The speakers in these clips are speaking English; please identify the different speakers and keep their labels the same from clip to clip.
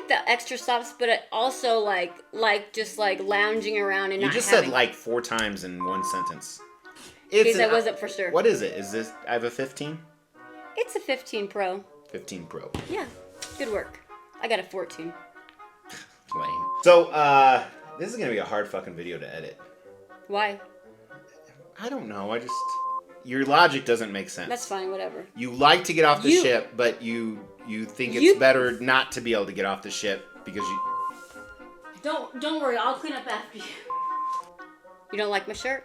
Speaker 1: like the extra stops, but it also like just like lounging around and
Speaker 2: You
Speaker 1: not
Speaker 2: just
Speaker 1: having...
Speaker 2: said like 4 times in one sentence.
Speaker 1: Because I wasn't for sure.
Speaker 2: What is it? Is this... I have a 15?
Speaker 1: It's a 15 Pro.
Speaker 2: 15 Pro.
Speaker 1: Yeah, good work. I got a 14.
Speaker 2: Lame. So, this is going to be a hard fucking video to edit.
Speaker 1: Why?
Speaker 2: I don't know. Your logic doesn't make sense.
Speaker 1: That's fine, whatever.
Speaker 2: You like to get off the ship, but you think it's better not to be able to get off the ship because you...
Speaker 1: Don't worry, I'll clean up after you. You don't like my shirt?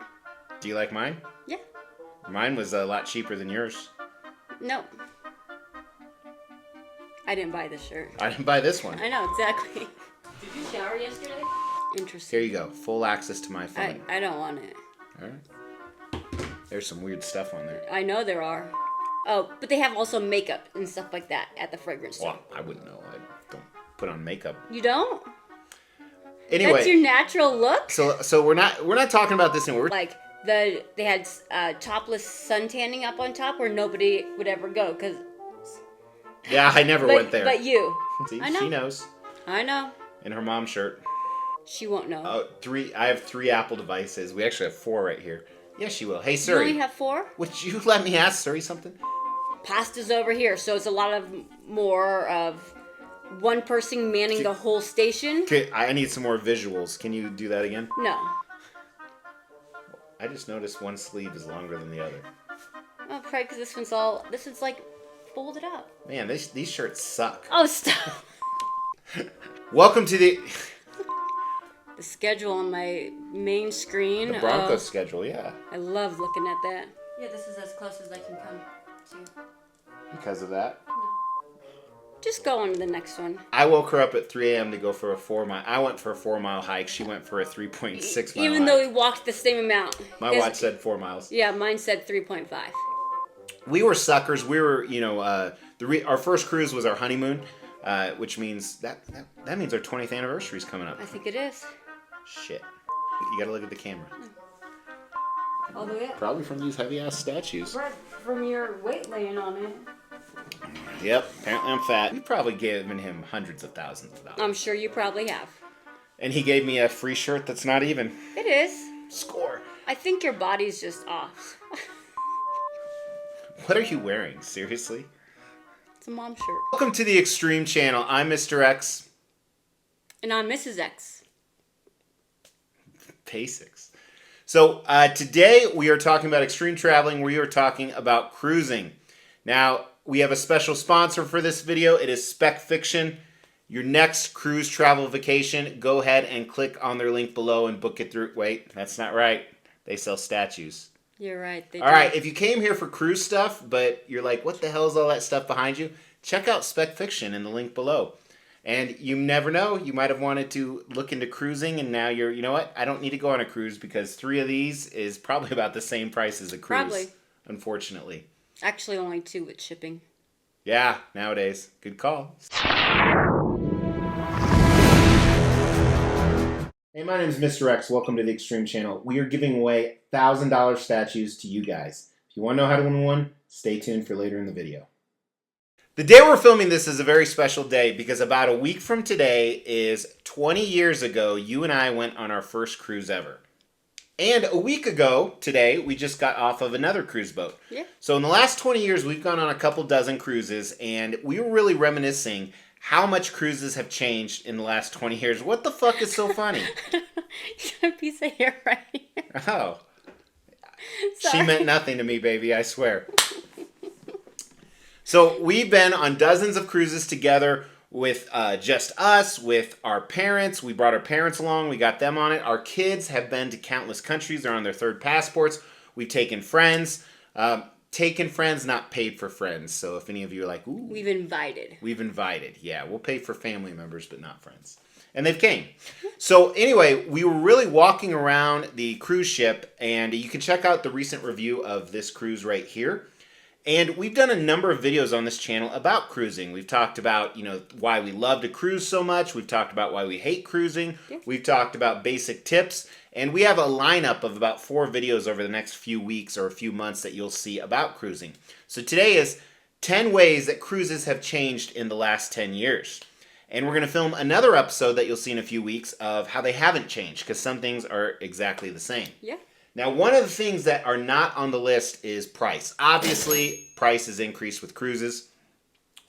Speaker 2: Do you like mine?
Speaker 1: Yeah.
Speaker 2: Mine was a lot cheaper than yours.
Speaker 1: No. I didn't buy this shirt.
Speaker 2: I didn't buy this one.
Speaker 1: I know, exactly. Did you shower yesterday? Interesting.
Speaker 2: Here you go. Full access to my phone.
Speaker 1: I don't want it.
Speaker 2: All right. There's some weird stuff on there.
Speaker 1: I know there are. Oh, but they have also makeup and stuff like that at the fragrance store.
Speaker 2: Well, I wouldn't know. I don't put on makeup.
Speaker 1: You don't?
Speaker 2: Anyway.
Speaker 1: That's your natural look?
Speaker 2: So we're not talking about this anymore.
Speaker 1: Like they had topless sun tanning up on top where nobody would ever go because...
Speaker 2: Yeah, I never went there.
Speaker 1: But you.
Speaker 2: See,
Speaker 1: I know.
Speaker 2: she knows.
Speaker 1: I know.
Speaker 2: In her mom's shirt.
Speaker 1: She won't know.
Speaker 2: Oh, I have 3 Apple devices. We actually have 4 right here. Yes, she will. Hey, Siri.
Speaker 1: You only have 4?
Speaker 2: Would you let me ask Siri something?
Speaker 1: Pasta's over here, so it's a lot of more of one person manning the whole station.
Speaker 2: Okay, I need some more visuals. Can you do that again?
Speaker 1: No.
Speaker 2: I just noticed one sleeve is longer than the other.
Speaker 1: Oh, probably because this one's like folded up.
Speaker 2: Man, these shirts suck.
Speaker 1: Oh, stop.
Speaker 2: Welcome to the
Speaker 1: schedule on my main screen.
Speaker 2: The Broncos schedule, yeah.
Speaker 1: I love looking at that. Yeah, this is as close as I can come to.
Speaker 2: Because of that?
Speaker 1: No. Just go on to the next one.
Speaker 2: I woke her up at 3 a.m. to go for a 4 mile. I went for a 4 mile hike. She went for a 3.6 mile
Speaker 1: Even though we walked the same amount.
Speaker 2: My watch said 4 miles.
Speaker 1: Yeah, mine said 3.5.
Speaker 2: We were suckers. We were, our first cruise was our honeymoon, which means that means our 20th anniversary is coming up.
Speaker 1: I think it is.
Speaker 2: Shit. You gotta look at the camera.
Speaker 1: All the way up.
Speaker 2: Probably from these heavy-ass statues.
Speaker 1: Right, from your weight laying on it.
Speaker 2: Yep, apparently I'm fat. We've probably given him hundreds of thousands of dollars.
Speaker 1: I'm sure you probably have.
Speaker 2: And he gave me a free shirt that's not even.
Speaker 1: It is.
Speaker 2: Score.
Speaker 1: I think your body's just off.
Speaker 2: What are you wearing? Seriously?
Speaker 1: It's a mom shirt.
Speaker 2: Welcome to the Xtreme channel. I'm Mr. X.
Speaker 1: And I'm Mrs. X.
Speaker 2: Basics. So today we are talking about extreme traveling. We are talking about cruising. Now, we have a special sponsor for this video. It is Spec Fiction. Your next cruise travel vacation, go ahead and click on their link below and book it through. Wait, that's not right. They sell statues.
Speaker 1: You're right.
Speaker 2: All right, if you came here for cruise stuff, but you're like, what the hell is all that stuff behind you? Check out Spec Fiction in the link below. And you never know, you might have wanted to look into cruising, and now you know what? I don't need to go on a cruise because 3 of these is probably about the same price as a cruise. Probably. Unfortunately.
Speaker 1: Actually, only 2 with shipping.
Speaker 2: Yeah, nowadays. Good call. Hey, my name is Mr. X. Welcome to the Xtreme channel. We are giving away $1,000 statues to you guys. If you want to know how to win one, stay tuned for later in the video. The day we're filming this is a very special day because about a week from today is 20 years ago you and I went on our first cruise ever. And a week ago today we just got off of another cruise boat. Yeah. So in the last 20 years we've gone on a couple dozen cruises and we were really reminiscing how much cruises have changed in the last 20 years. What the fuck is so funny?
Speaker 1: You got a piece of hair right here.
Speaker 2: Oh.
Speaker 1: Sorry.
Speaker 2: She meant nothing to me, baby, I swear. So we've been on dozens of cruises together with just us, with our parents. We brought our parents along. We got them on it. Our kids have been to countless countries. They're on their 3rd passports. We've taken friends. Taken friends, not paid for friends. So if any of you are like, ooh.
Speaker 1: We've invited.
Speaker 2: We've invited. Yeah, we'll pay for family members, but not friends. And they've came. So anyway, we were really walking around the cruise ship. And you can check out the recent review of this cruise right here. And we've done a number of videos on this channel about cruising. We've talked about, why we love to cruise so much. We've talked about why we hate cruising. Yeah. We've talked about basic tips. And we have a lineup of about 4 videos over the next few weeks or a few months that you'll see about cruising. So today is 10 ways that cruises have changed in the last 10 years. And we're going to film another episode that you'll see in a few weeks of how they haven't changed, because some things are exactly the same.
Speaker 1: Yeah.
Speaker 2: Now, one of the things that are not on the list is price. Obviously, price has increased with cruises.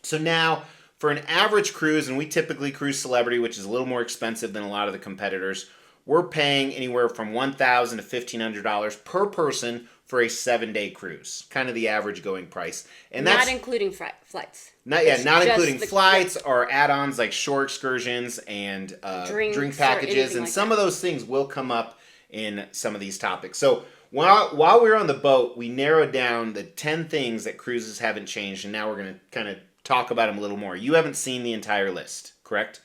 Speaker 2: So now, for an average cruise, and we typically cruise Celebrity, which is a little more expensive than a lot of the competitors, we're paying anywhere from $1,000 to $1,500 per person for a 7-day cruise. Kind of the average going price. And that's
Speaker 1: not including flights.
Speaker 2: Not including flights or add-ons like shore excursions and drink packages. And some of those things will come up in some of these topics. So while we were on the boat, we narrowed down the 10 things that cruises haven't changed, and now we're going to kind of talk about them a little more. You haven't seen the entire list, correct?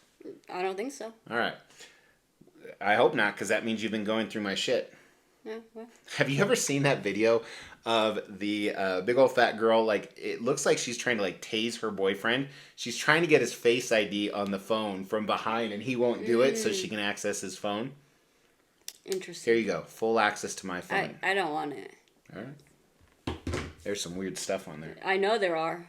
Speaker 1: I don't think so.
Speaker 2: All right. I hope not, because that means you've been going through my shit.
Speaker 1: Yeah, well.
Speaker 2: Have you ever seen that video of the big old fat girl? Like, it looks like she's trying to like tase her boyfriend. She's trying to get his Face ID on the phone from behind, and he won't do it, so she can access his phone.
Speaker 1: Interesting.
Speaker 2: Here you go. Full access to my phone.
Speaker 1: I don't want it.
Speaker 2: All right. There's some weird stuff on there.
Speaker 1: I know there are.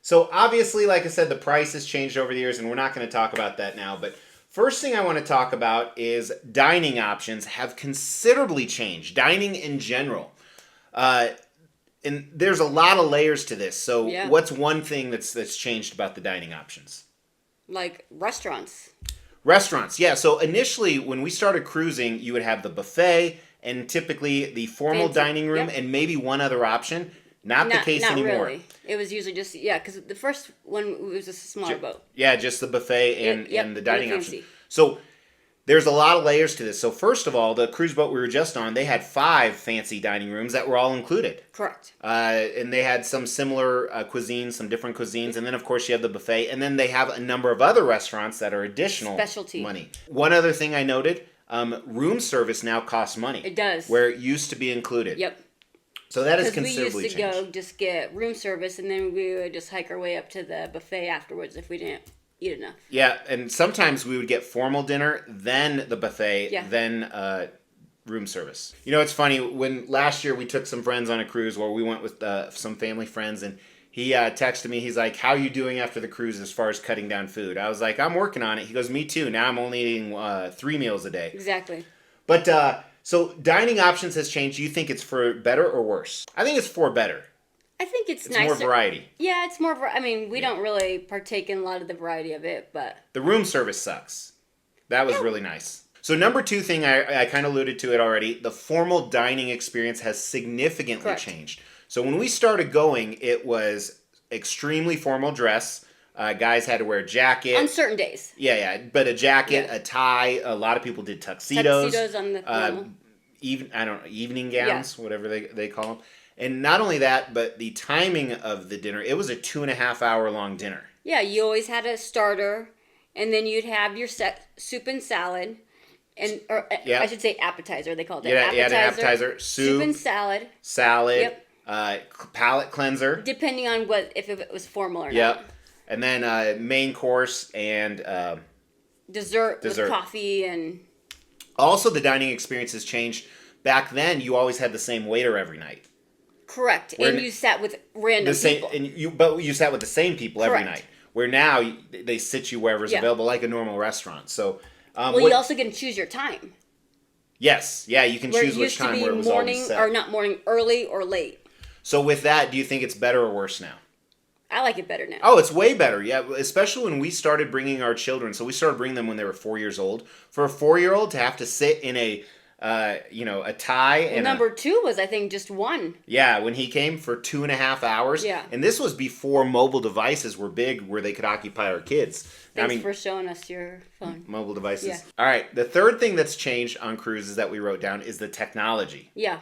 Speaker 2: So obviously, like I said, the price has changed over the years, and we're not going to talk about that now. But first thing I want to talk about is dining options have considerably changed. Dining in general. And there's a lot of layers to this. So what's one thing that's changed about the dining options?
Speaker 1: Like restaurants.
Speaker 2: Restaurants, yeah. So initially, when we started cruising, you would have the buffet and typically the formal dining room and maybe one other option. Not the case anymore. Not really.
Speaker 1: It was usually just, because the first one was just a smaller boat.
Speaker 2: Yeah, just the buffet and the dining option. So there's a lot of layers to this. So first of all, the cruise boat we were just on, they had 5 fancy dining rooms that were all included.
Speaker 1: Correct.
Speaker 2: And they had some similar cuisines, some different cuisines. And then, of course, you have the buffet. And then they have a number of other restaurants that are additional
Speaker 1: specialty
Speaker 2: money. One other thing I noted, room service now costs money.
Speaker 1: It does.
Speaker 2: Where it used to be included.
Speaker 1: Yep.
Speaker 2: So that is considerably changed.
Speaker 1: We used to go just get room service, and then we would just hike our way up to the buffet afterwards if we didn't eat enough. Yeah,
Speaker 2: and sometimes we would get formal dinner, then the buffet, then room service. You know, it's funny, when last year we took some friends on a cruise where we went with some family friends, and he texted me, he's like, how are you doing after the cruise as far as cutting down food? I was like, I'm working on it. He goes, me too. Now I'm only eating 3 meals a day.
Speaker 1: Exactly.
Speaker 2: But, so dining options has changed. Do you think it's for better or worse? I think it's for better.
Speaker 1: I think it's nicer.
Speaker 2: More variety.
Speaker 1: Yeah, it's more. I mean, we don't really partake in a lot of the variety of it, but
Speaker 2: the room service sucks. That was really nice. So number 2 thing, I kind of alluded to it already. The formal dining experience has significantly changed. So when we started going, it was extremely formal dress. Guys had to wear a jacket.
Speaker 1: On certain days.
Speaker 2: Yeah, but a jacket, a tie. A lot of people did tuxedos.
Speaker 1: Tuxedos on the formal.
Speaker 2: Evening gowns, whatever they call them. And not only that, but the timing of the dinner, it was a 2.5 hour long dinner.
Speaker 1: Yeah, you always had a starter, and then you'd have your soup and salad, I should say appetizer, they called it.
Speaker 2: Yeah, an appetizer, soup
Speaker 1: and salad.
Speaker 2: Salad, palate cleanser.
Speaker 1: Depending on if it was formal or not.
Speaker 2: Yep. And then main course and
Speaker 1: dessert with coffee and...
Speaker 2: Also, the dining experience has changed. Back then, you always had the same waiter every night.
Speaker 1: Correct. And you sat with random people.
Speaker 2: But you sat with the same people every night. Where now, they sit you wherever's available, like a normal restaurant. So,
Speaker 1: you also get to choose your time.
Speaker 2: Yes. Yeah, you can choose which time where it was always set.
Speaker 1: Or not morning, early or late.
Speaker 2: So with that, do you think it's better or worse now?
Speaker 1: I like it better now.
Speaker 2: Oh, it's way better, yeah. Especially when we started bringing our children. So we started bringing them when they were 4 years old. For a 4-year-old to have to sit in a tie.
Speaker 1: Well, number 2 was, I think, just 1.
Speaker 2: Yeah, when he came for 2.5 hours.
Speaker 1: Yeah.
Speaker 2: And this was before mobile devices were big where they could occupy our kids.
Speaker 1: Thanks for showing us your phone.
Speaker 2: Mobile devices.
Speaker 1: Yeah.
Speaker 2: All right, the third thing that's changed on cruises that we wrote down is the technology.
Speaker 1: Yeah.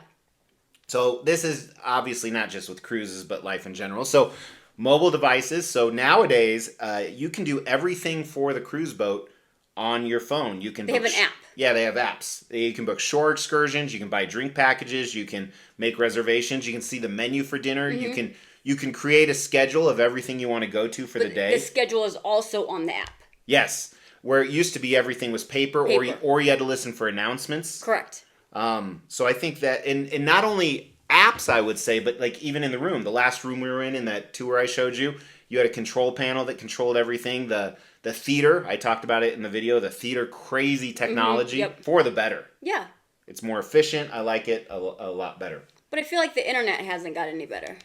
Speaker 2: So this is obviously not just with cruises, but life in general. So mobile devices. So nowadays, you can do everything for the cruise boat on your phone. They
Speaker 1: have an app.
Speaker 2: Yeah, they have apps. You can book shore excursions. You can buy drink packages. You can make reservations. You can see the menu for dinner.
Speaker 1: Mm-hmm.
Speaker 2: You can create a schedule of everything you want to go to for the day.
Speaker 1: The schedule is also on the app.
Speaker 2: Yes, where it used to be everything was paper. Or you had to listen for announcements.
Speaker 1: Correct.
Speaker 2: So I think that, and not only apps, I would say, but like even in the room, the last room we were in that tour I showed you, you had a control panel that controlled everything. The The theater, I talked about it in the video, the theater crazy technology for the better.
Speaker 1: Yeah.
Speaker 2: It's more efficient. I like it a lot better.
Speaker 1: But I feel like the internet hasn't got any better.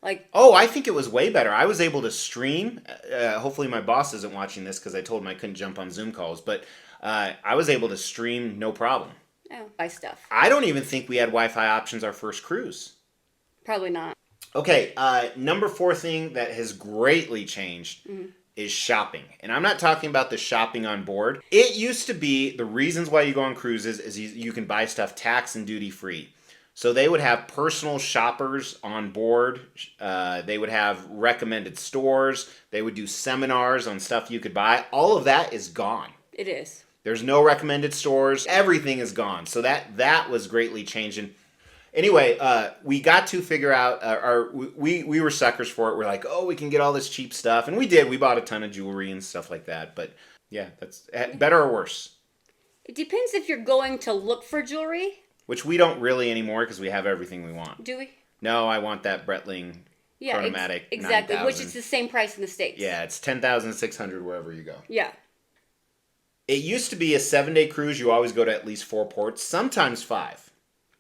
Speaker 1: Like,
Speaker 2: oh, I think it was way better. I was able to stream. Hopefully my boss isn't watching this because I told him I couldn't jump on Zoom calls. But I was able to stream no problem.
Speaker 1: oh, buy stuff.
Speaker 2: I don't even think we had Wi-Fi options our first cruise.
Speaker 1: Probably not.
Speaker 2: Okay, number 4 thing that has greatly changed is shopping. And I'm not talking about the shopping on board. It used to be the reasons why you go on cruises is you can buy stuff tax and duty free. So they would have personal shoppers on board. They would have recommended stores. They would do seminars on stuff you could buy. All of that is gone.
Speaker 1: It is.
Speaker 2: There's no recommended stores. Everything is gone. So that was greatly changing. Anyway, we got to figure out, we were suckers for it. We're like, oh, we can get all this cheap stuff. And we did. We bought a ton of jewelry and stuff like that. But yeah, that's better or worse.
Speaker 1: It depends if you're going to look for jewelry.
Speaker 2: Which we don't really anymore because we have everything we want.
Speaker 1: Do we?
Speaker 2: No, I want that Breitling Chronomatic
Speaker 1: exactly,
Speaker 2: 9000.
Speaker 1: which is the same price in the States.
Speaker 2: Yeah, it's $10,600 wherever you go.
Speaker 1: Yeah.
Speaker 2: It used to be a 7-day cruise. You always go to at least 4 ports, sometimes 5.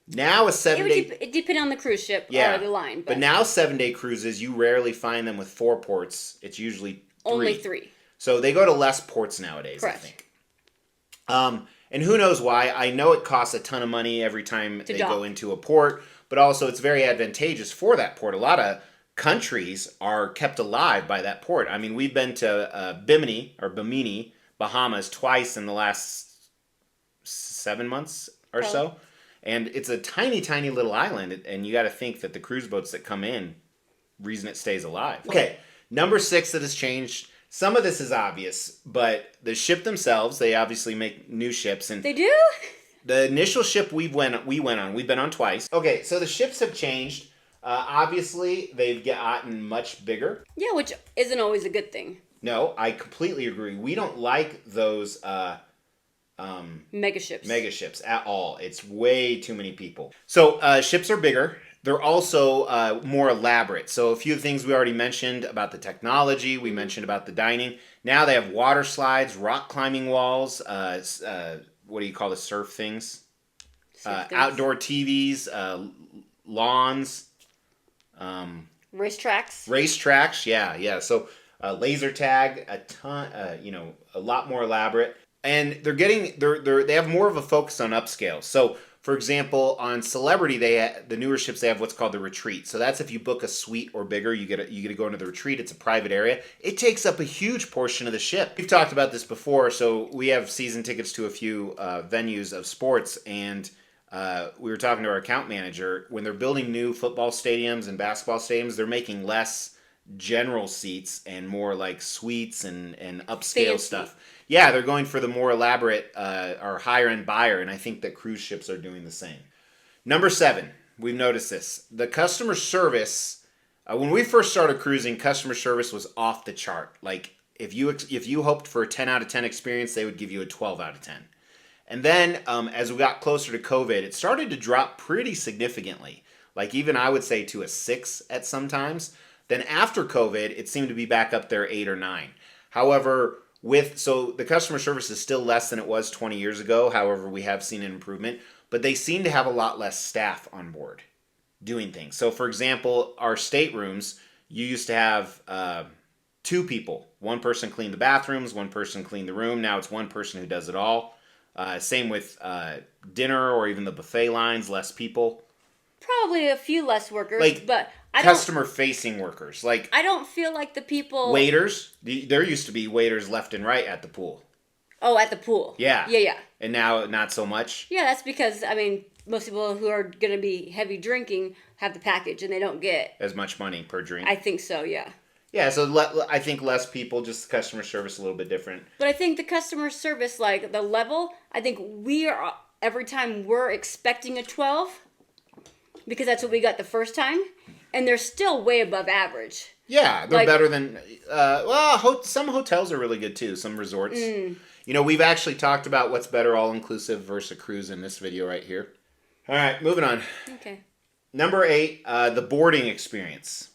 Speaker 2: Now a 7-day...
Speaker 1: It depends on the cruise ship or the line.
Speaker 2: But now 7-day cruises, you rarely find them with 4 ports. It's usually 3.
Speaker 1: Only 3.
Speaker 2: So they go to less ports nowadays,
Speaker 1: correct.
Speaker 2: I think. And who knows why. I know it costs a ton of money every time they go into a port, but also it's very advantageous for that port. A lot of countries are kept alive by that port. I mean, we've been to Bimini, Bahamas, twice in the last 7 months or so. And it's a tiny, tiny little island, and you got to think that the cruise boats that come in, reason it stays alive. Okay, number 6 that has changed. Some of this is obvious, but the ship themselves, they obviously make new ships. And
Speaker 1: they do?
Speaker 2: The initial ship we've been on twice. Okay, so the ships have changed. Obviously, they've gotten much bigger.
Speaker 1: Yeah, which isn't always a good thing.
Speaker 2: No, I completely agree. We don't like those
Speaker 1: mega ships
Speaker 2: at all. It's way too many people. So ships are bigger. They're also more elaborate. So a few things we already mentioned about the technology. We mentioned about the dining. Now they have water slides, rock climbing walls, what do you call the surf things? Outdoor TVs, lawns. Racetracks, yeah. So laser tag, a ton, a lot more elaborate. And they have more of a focus on upscale. So, for example, on Celebrity, the newer ships, they have what's called the retreat. So that's if you book a suite or bigger, you get to go into the retreat. It's a private area. It takes up a huge portion of the ship. We've talked about this before. So we have season tickets to a few venues of sports, and we were talking to our account manager. When they're building new football stadiums and basketball stadiums, they're making less general seats and more like suites and upscale
Speaker 1: fancy
Speaker 2: stuff. Yeah, they're going for the more elaborate or higher end buyer, and I think that cruise ships are doing the same. Number 7, we've noticed this. The customer service, when we first started cruising, customer service was off the chart. Like if you hoped for a 10 out of 10 experience, they would give you a 12 out of 10. And then as we got closer to COVID, it started to drop pretty significantly. Like even I would say to a 6 at some times. Then after COVID, it seemed to be back up there 8 or 9. However, so the customer service is still less than it was 20 years ago. However, we have seen an improvement, but they seem to have a lot less staff on board doing things. So for example, our staterooms, you used to have 2 people. One person cleaned the bathrooms, one person cleaned the room. Now it's one person who does it all. Same with dinner or even the buffet lines, less people.
Speaker 1: Probably a few less workers, but
Speaker 2: customer-facing workers. Like
Speaker 1: I don't feel like the people...
Speaker 2: Waiters. There used to be waiters left and right at the pool.
Speaker 1: Oh, at the pool.
Speaker 2: Yeah.
Speaker 1: Yeah.
Speaker 2: And now not so much.
Speaker 1: Yeah, that's because, most people who are going to be heavy drinking have the package and they don't get...
Speaker 2: as much money per drink.
Speaker 1: I think so, yeah.
Speaker 2: Yeah, so I think less people, just customer service a little bit different.
Speaker 1: But I think the customer service, like the level, I think every time we're expecting a 12... because that's what we got the first time, and they're still way above average.
Speaker 2: Yeah, they're better than... some hotels are really good, too. Some resorts. We've actually talked about what's better all-inclusive versus a cruise in this video right here. All right, moving on.
Speaker 1: Okay.
Speaker 2: Number 8, the boarding experience.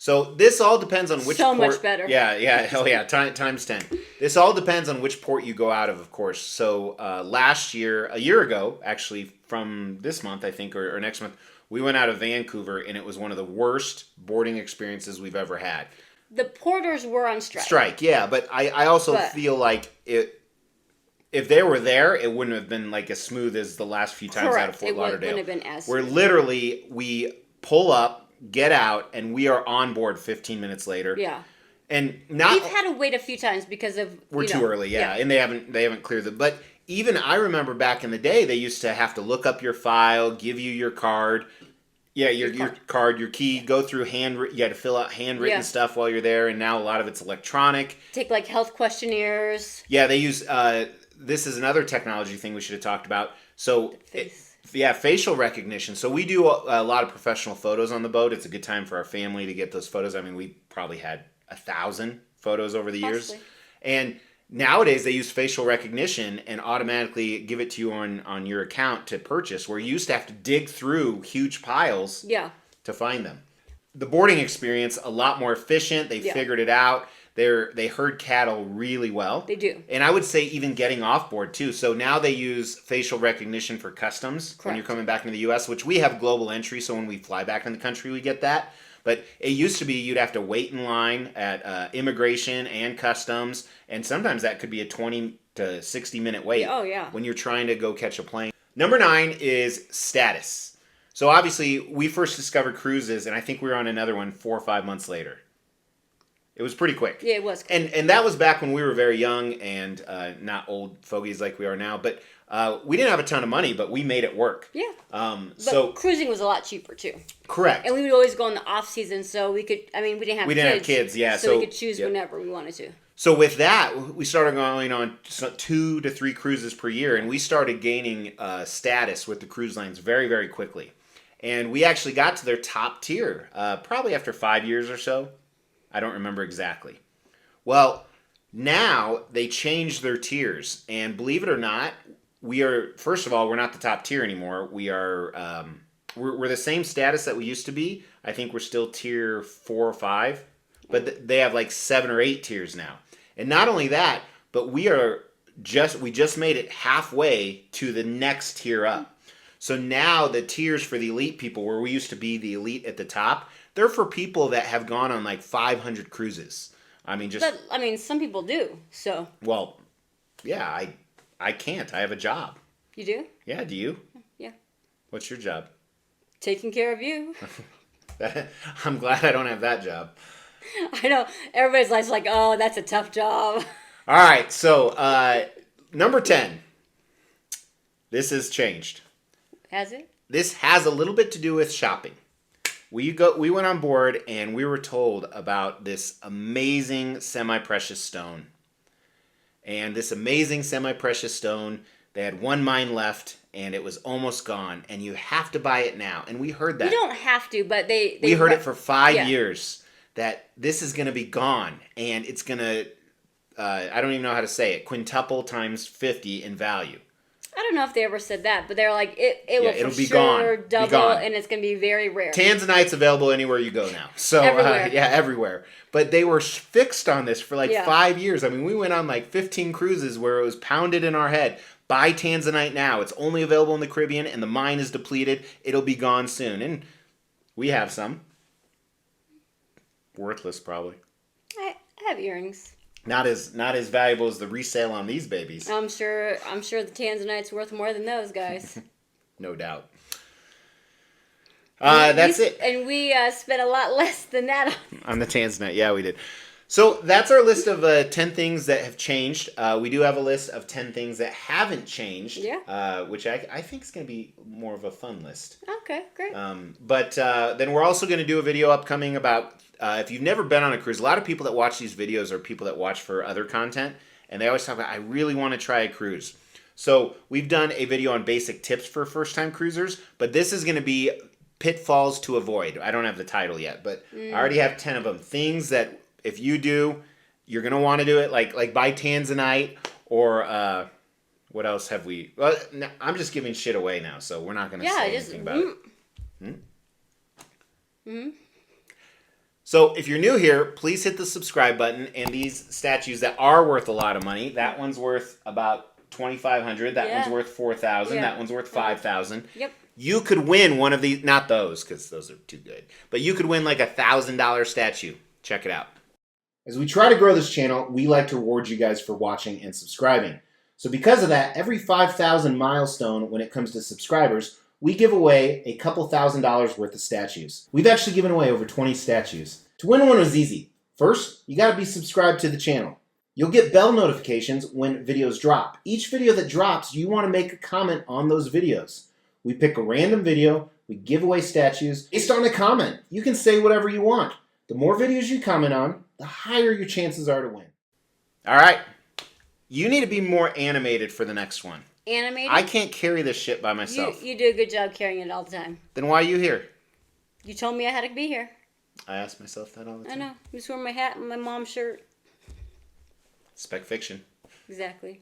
Speaker 2: So this all depends on which
Speaker 1: So
Speaker 2: port.
Speaker 1: much better.
Speaker 2: Yeah. Oh yeah, times 10. This all depends on which port you go out of course. So last year, a year ago, actually, from this month, I think, or next month, we went out of Vancouver, and it was one of the worst boarding experiences we've ever had.
Speaker 1: The porters were on strike.
Speaker 2: Yeah, but I also feel like if they were there, it wouldn't have been like as smooth as the last few times out of Fort Lauderdale.
Speaker 1: It wouldn't have been as
Speaker 2: where
Speaker 1: smooth.
Speaker 2: literally we pull up, get out, and we are on board 15 minutes later.
Speaker 1: Yeah.
Speaker 2: And
Speaker 1: We've had to wait a few times because of
Speaker 2: we're too early, and they haven't cleared them. But even I remember back in the day, they used to have to look up your file, give you your card. Yeah, your card, your key, go through you had to fill out handwritten stuff while you're there, and now a lot of it's electronic.
Speaker 1: Take like health questionnaires.
Speaker 2: Yeah, they use this is another technology thing we should have talked about. So facial recognition. So we do a lot of professional photos on the boat. It's a good time for our family to get those photos. I mean, we probably had 1,000 photos over the years. And nowadays they use facial recognition and automatically give it to you on your account to purchase, where you used to have to dig through huge piles to find them. The boarding experience, a lot more efficient. They figured it out. They herd cattle really well.
Speaker 1: They do.
Speaker 2: And I would say even getting off board too. So now they use facial recognition for customs when you're coming back into the U.S., which we have global entry. So when we fly back in the country, we get that. But it used to be you'd have to wait in line at immigration and customs. And sometimes that could be a 20 to 60 minute wait.
Speaker 1: Oh, yeah.
Speaker 2: When you're trying to go catch a plane. Number 9 is status. So obviously we first discovered cruises, and I think we were on another one 4 or 5 months later. It was pretty quick.
Speaker 1: Yeah, it was quick.
Speaker 2: And that was back when we were very young and not old fogies like we are now. But we didn't have a ton of money, but we made it work.
Speaker 1: Yeah.
Speaker 2: So
Speaker 1: cruising was a lot cheaper too.
Speaker 2: Correct.
Speaker 1: And we would always go in the off season, so we could. I mean, we didn't have kids,
Speaker 2: yeah.
Speaker 1: So we could choose whenever we wanted to.
Speaker 2: So with that, we started going on 2 to 3 cruises per year, and we started gaining status with the cruise lines very, very quickly. And we actually got to their top tier probably after 5 years or so. I don't remember exactly. Well, now they changed their tiers, and believe it or not, we are, first of all, we're not the top tier anymore. We are, we're the same status that we used to be. I think we're still tier 4 or 5, but they have like 7 or 8 tiers now. And not only that, but we just made it halfway to the next tier up. So now the tiers for the elite people, where we used to be the elite at the top, they're for people that have gone on like 500 cruises. I mean,
Speaker 1: But some people do. So.
Speaker 2: Well, yeah, I can't. I have a job.
Speaker 1: You do?
Speaker 2: Yeah. Do you?
Speaker 1: Yeah.
Speaker 2: What's your job?
Speaker 1: Taking care of you.
Speaker 2: I'm glad I don't have that job.
Speaker 1: I know. Everybody's like, oh, that's a tough job.
Speaker 2: All right. So, number 10. This has changed.
Speaker 1: Has it?
Speaker 2: This has a little bit to do with shopping. We went on board and we were told about this amazing semi-precious stone. And this amazing semi-precious stone, they had 1 mine left and it was almost gone. And you have to buy it now. And we heard that.
Speaker 1: You don't have to, but
Speaker 2: we heard it for 5 years that this is going to be gone. And it's going to, I don't even know how to say it, quintuple times 50 in value.
Speaker 1: I don't know if they ever said that, but they're like, it will
Speaker 2: it'll
Speaker 1: for
Speaker 2: be
Speaker 1: sure
Speaker 2: gone.
Speaker 1: double, and it's going to be very rare.
Speaker 2: Tanzanite's available anywhere you go now. So
Speaker 1: everywhere.
Speaker 2: Everywhere. But they were fixed on this for like 5 years. I mean, we went on like 15 cruises where it was pounded in our head. Buy Tanzanite now. It's only available in the Caribbean, and the mine is depleted. It'll be gone soon. And we have some. Worthless, probably.
Speaker 1: I have earrings.
Speaker 2: Not as valuable as the resale on these babies.
Speaker 1: I'm sure the Tanzanite's worth more than those guys.
Speaker 2: No doubt. That's it.
Speaker 1: And we spent a lot less than that
Speaker 2: on the Tanzanite. Yeah, we did. So that's our list of 10 things that have changed. We do have a list of 10 things that haven't changed.
Speaker 1: Yeah.
Speaker 2: Which I think is going to be more of a fun list.
Speaker 1: Okay, great.
Speaker 2: But then we're also going to do a video upcoming about if you've never been on a cruise. A lot of people that watch these videos are people that watch for other content, and they always talk about, I really want to try a cruise. So we've done a video on basic tips for first-time cruisers, but this is going to be pitfalls to avoid. I don't have the title yet, but I already have 10 of them. Things that if you do, you're going to want to do it, like buy Tanzanite, or what else have we? Well, no, I'm just giving shit away now, so we're not going to say anything about it. So if you're new here, please hit the subscribe button. And these statues that are worth a lot of money, that one's worth about $2,500. That one's worth $4,000.
Speaker 1: Yeah.
Speaker 2: That one's worth $5,000.
Speaker 1: Yep.
Speaker 2: You could win one of these, not those, because those are too good. But you could win like $1,000 statue. Check it out. As we try to grow this channel, we like to reward you guys for watching and subscribing. So because of that, every 5,000 milestone when it comes to subscribers, we give away a couple $1,000s worth of statues. We've actually given away over 20 statues. To win one was easy. First, you gotta be subscribed to the channel. You'll get bell notifications when videos drop. Each video that drops, you wanna make a comment on those videos. We pick a random video, we give away statues based on a comment. You can say whatever you want. The more videos you comment on, the higher your chances are to win. All right. You need to be more animated for the next one.
Speaker 1: Animated?
Speaker 2: I can't carry this shit by myself.
Speaker 1: You do a good job carrying it all the time.
Speaker 2: Then why are you here?
Speaker 1: You told me I had to be here.
Speaker 2: I ask myself that all the time.
Speaker 1: I know. I'm just wearing my hat and my mom's shirt.
Speaker 2: Spec fiction.
Speaker 1: Exactly.